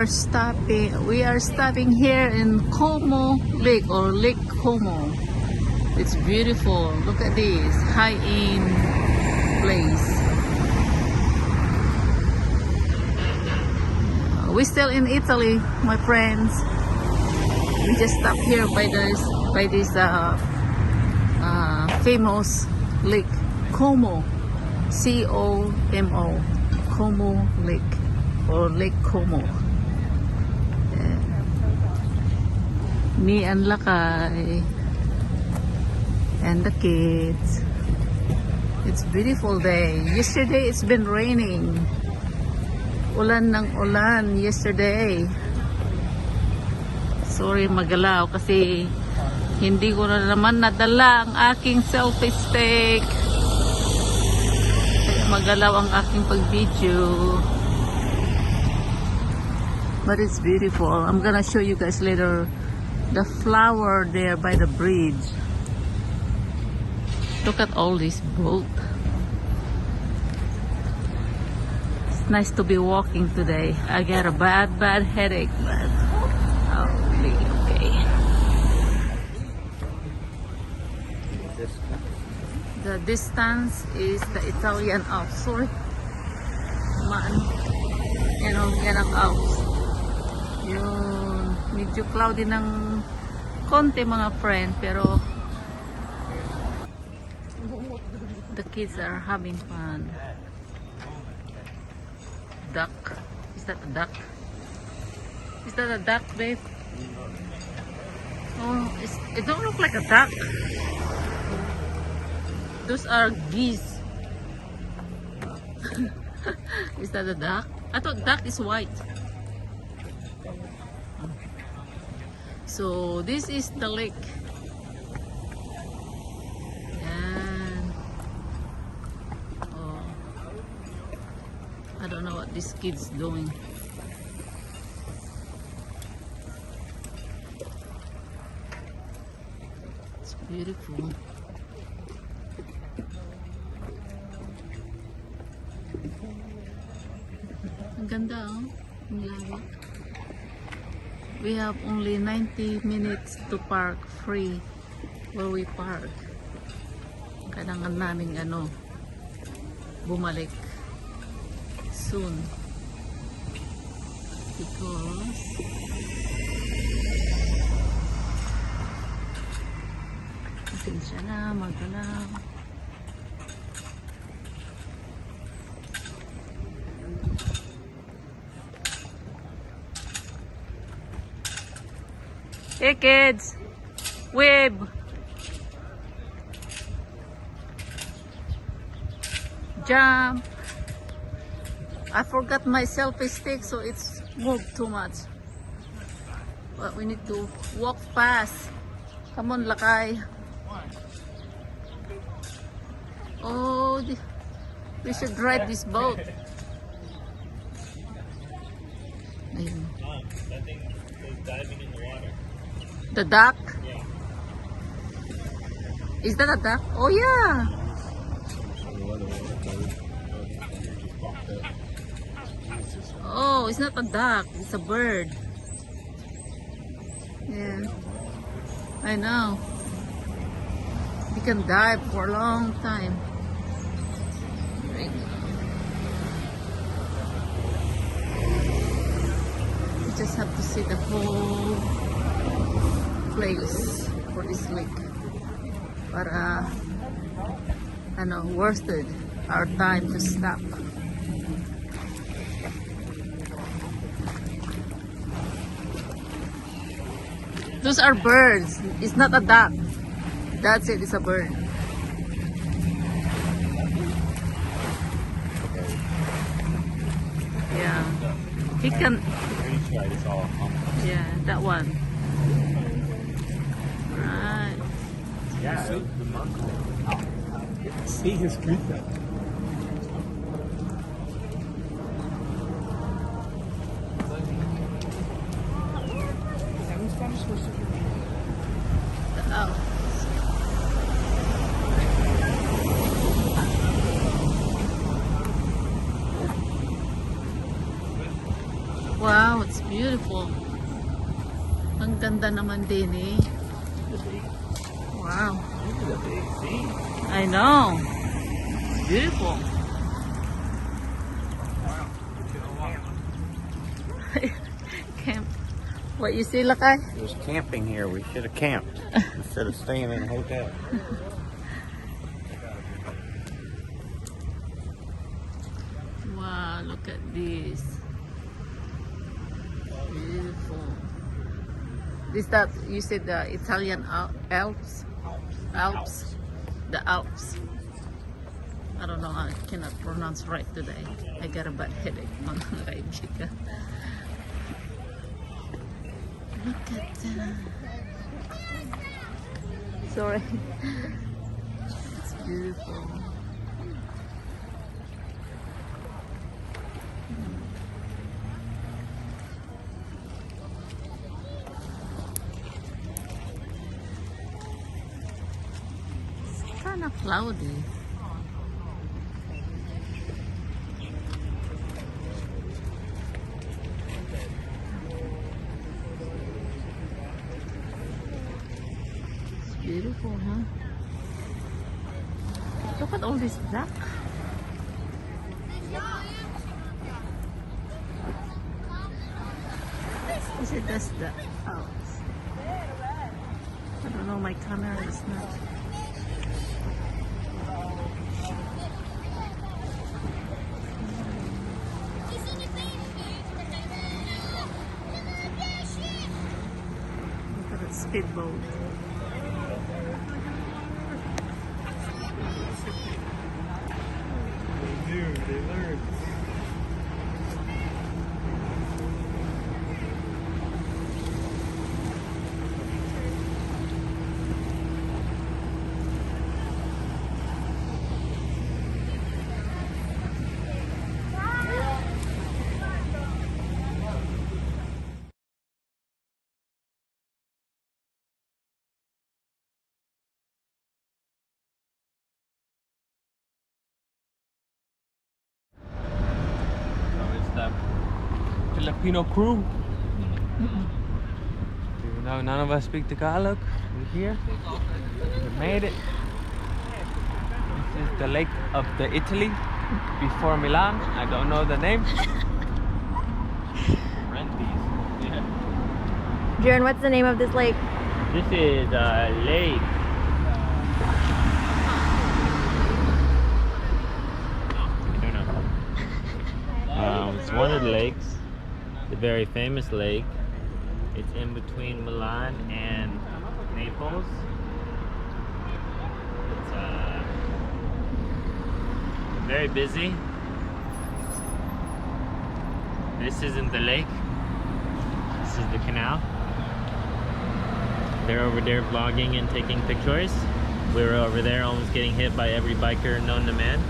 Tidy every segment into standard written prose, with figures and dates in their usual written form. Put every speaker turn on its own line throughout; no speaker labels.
We are stopping here in Como Lake or Lake Como. It's beautiful. Look at this high-end place. We're still in Italy, my friends. We just stopped here by this famous Lake Como, C-O-M-O, Como Lake or Lake Como. Me and Lakay and the kids. It's beautiful day. Yesterday it's been raining. Ulan ng ulan yesterday. Sorry magalaw kasi hindi ko na naman nadala ang aking selfie stick. Kaya magalaw ang aking pag-video. But it's beautiful. I'm gonna show you guys later the flower there by the bridge. Look at all this boat. It's nice to be walking today. I got a bad headache, but I'll be okay. The distance is the Italian Alps. Sorry. Man. Yan ang Alps. Yun. Medyo cloudy ng konti mga friend, pero the kids are having fun. Duck. Is that a duck? Is that a duck, babe? Oh, it don't look like a duck. Those are geese. Is that a duck? I thought duck is white. So this is the lake. And oh, I don't know what this kid's doing. It's beautiful. Ang ganda, oh. Ang lawak. We have only 90 minutes to park free where we park. Kailangan namin bumalik soon because pasensya na magalaw. Hey kids, wave. Jump. I forgot my selfie stick, so it's moved too much. But we need to walk fast. Come on, Lakay. Oh, we should ride this boat. Ayun.
That thing is diving in the water.
The duck?
Yeah.
Is that a duck? Oh yeah. Oh, it's not a duck. It's a bird. Yeah. I know. You can dive for a long time. Right. You just have to see the whole place for this lake para worth it our time to stop. Those are birds. It's not a duck. That's it. It's a bird. Yeah. He can. Yeah, that one. Right.
Yeah. See his creeper.
Oh. Wow, it's beautiful. Beautiful. Ang ganda naman din eh. Wow.
This is a big sea.
I know. Beautiful. Camp. What you see, Lakay?
There's camping here. We should have camped instead of staying in a hotel.
Wow, look at this. Beautiful. Is that, you said the Italian Alps? Alps. The Alps. I don't know, I cannot pronounce right today. I got a bad headache, mga kaibigan. Look at that. Sorry. It's beautiful. It's kind of cloudy. Beautiful, huh? Look at all this black. Is it just the Alps? I don't know, my camera is not. Look at that speedboat.
They learned.
Filipino crew. Even though none of us speak Tagalog, we're here. We made it. This is the lake of the Italy before Milan. I don't know the name. Rent these. Yeah.
Jaron, what's the name of this lake?
This is a lake. I don't know. It's one of the lakes. The very famous lake. It's in between Milan and Naples. It's very busy. This isn't the lake. This is the canal. They're over there vlogging and taking pictures. We were over there almost getting hit by every biker known to man.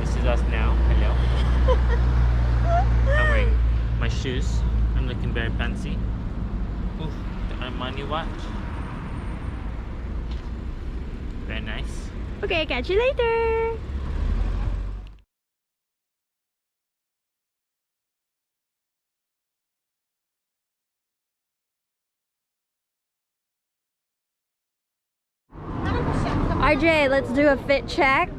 This is us now. Hello. I'm wearing my shoes. I'm looking very fancy. Oof, the Armani watch. Very nice.
Okay, catch you later. RJ, let's do a fit check.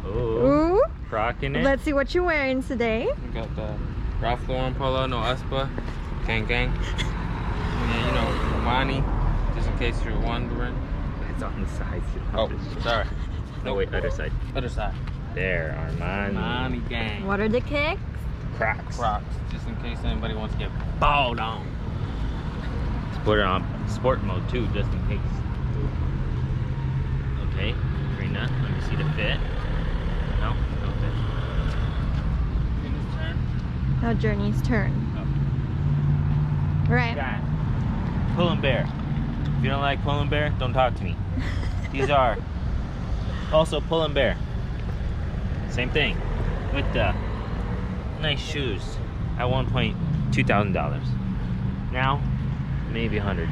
Ooh,
Ooh.
rocking it.
Let's see what you're wearing today.
We got the Ralph Lauren polo, no Aspa, gang gang. And you know, Armani, just in case you're wondering.
It's on the side.
Oh, sorry.
No, wait, other side.
Other side.
There, Armani.
Armani gang.
What are the kicks?
Crocs.
Crocs, just in case anybody wants to get balled on.
Let's put it on sport mode too, just in case. Okay, Karina, let me see the fit. No, no fit.
Now Journey's turn. Right.
Guy, Pull and Bear. If you don't like Pull and Bear, don't talk to me. These are also Pull and Bear. Same thing, with the nice shoes. At one point, $2,000. Now, maybe 100.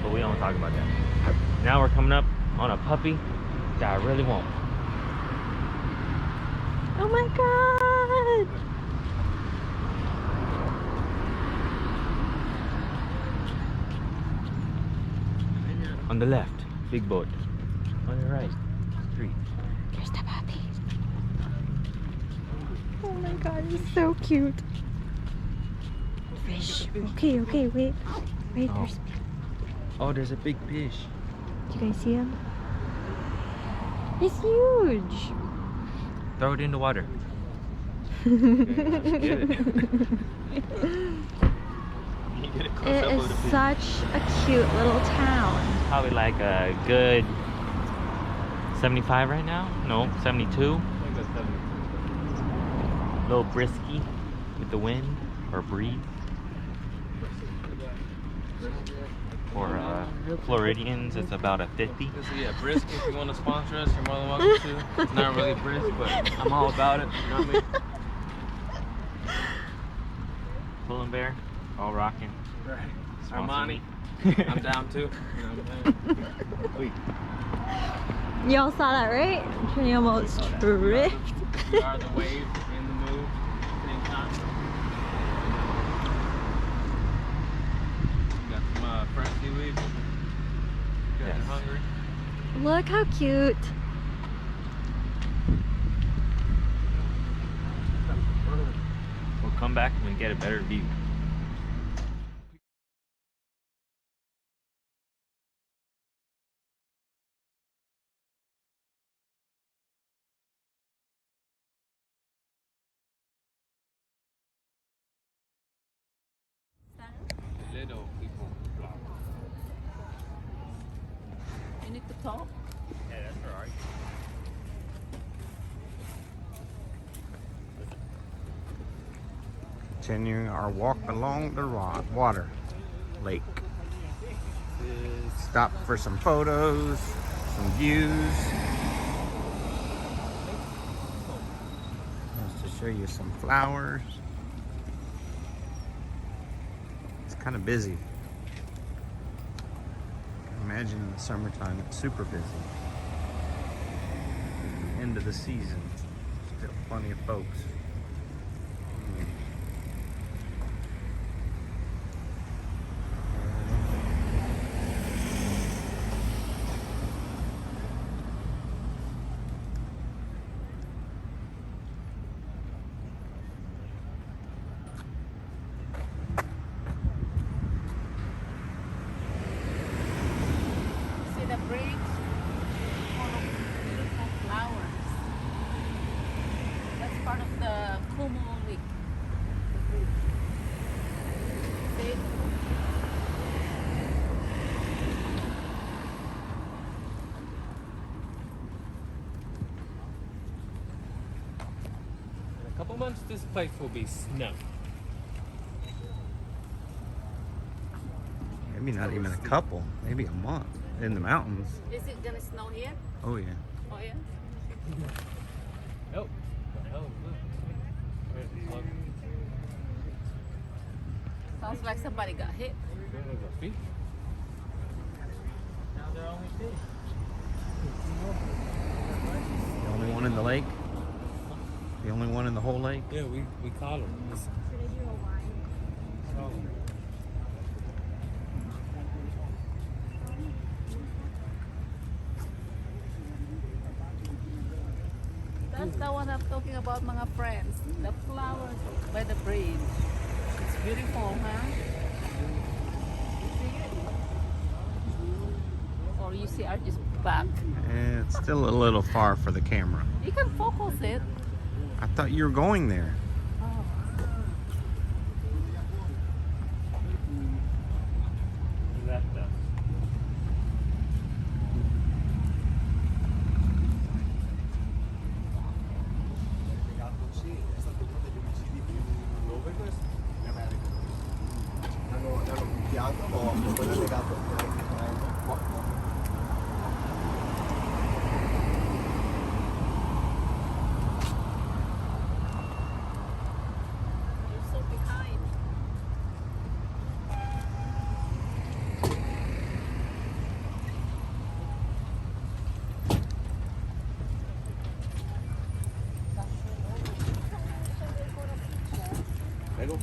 But we don't talk about that. Now we're coming up on a puppy that I really want.
Oh my god!
On the left, big boat. On the right, street.
There's the puppy. Oh my god, he's so cute. Fish. Okay, okay, wait. Wait,
Oh. There's a big fish.
do you guys see him? He's huge.
Throw it in the water.
Get it.
It is such a cute little town.
Probably like a good 75 right now. No, 72. A little brisky with the wind or breeze. For Floridians, it's about a 50.
So yeah, brisk. If you want to sponsor us, you're more than welcome to. It's not really brisk, but I'm all about it. You know what I mean?
Pull and bear, all rocking.
Right.
Sponsor
Armani.
me.
I'm down too. You know what I'm saying?
Y'all saw that, right? Trini almost tripped.
We are the wave in the move. Same time. Got some fresh seaweed. Got you
Yes.
hungry.
Look how cute.
We'll come back when we get a better view.
Little people.
You need to talk.
Yeah, that's alright.
Continuing our walk along the water lake. Stop for some photos, some views. Just to show you some flowers. It's kind of busy. Imagine in the summertime, it's super busy. End of the season, still plenty of folks.
See the bridge full of beautiful flowers. That's part of the Kumu Lake. The bridge. See?
In a couple months, this place will be snow.
Maybe not even a couple, maybe a month in the mountains.
Is it gonna snow here?
Oh yeah.
Oh yeah.
Oh, the hell is this? Where's the plug?
Sounds like somebody got hit.
There's a fish.
Now they're only fish.
The only one in the lake? The only one in the whole lake?
Yeah, we call them.
That's the one I'm talking about, mga friends. The flowers by the bridge. It's beautiful, huh? You see it? Or you see, are just back.
It's still a little far for the camera.
You can focus it.
I thought you were going there.
Oh.
That
You're so behind.
Lego?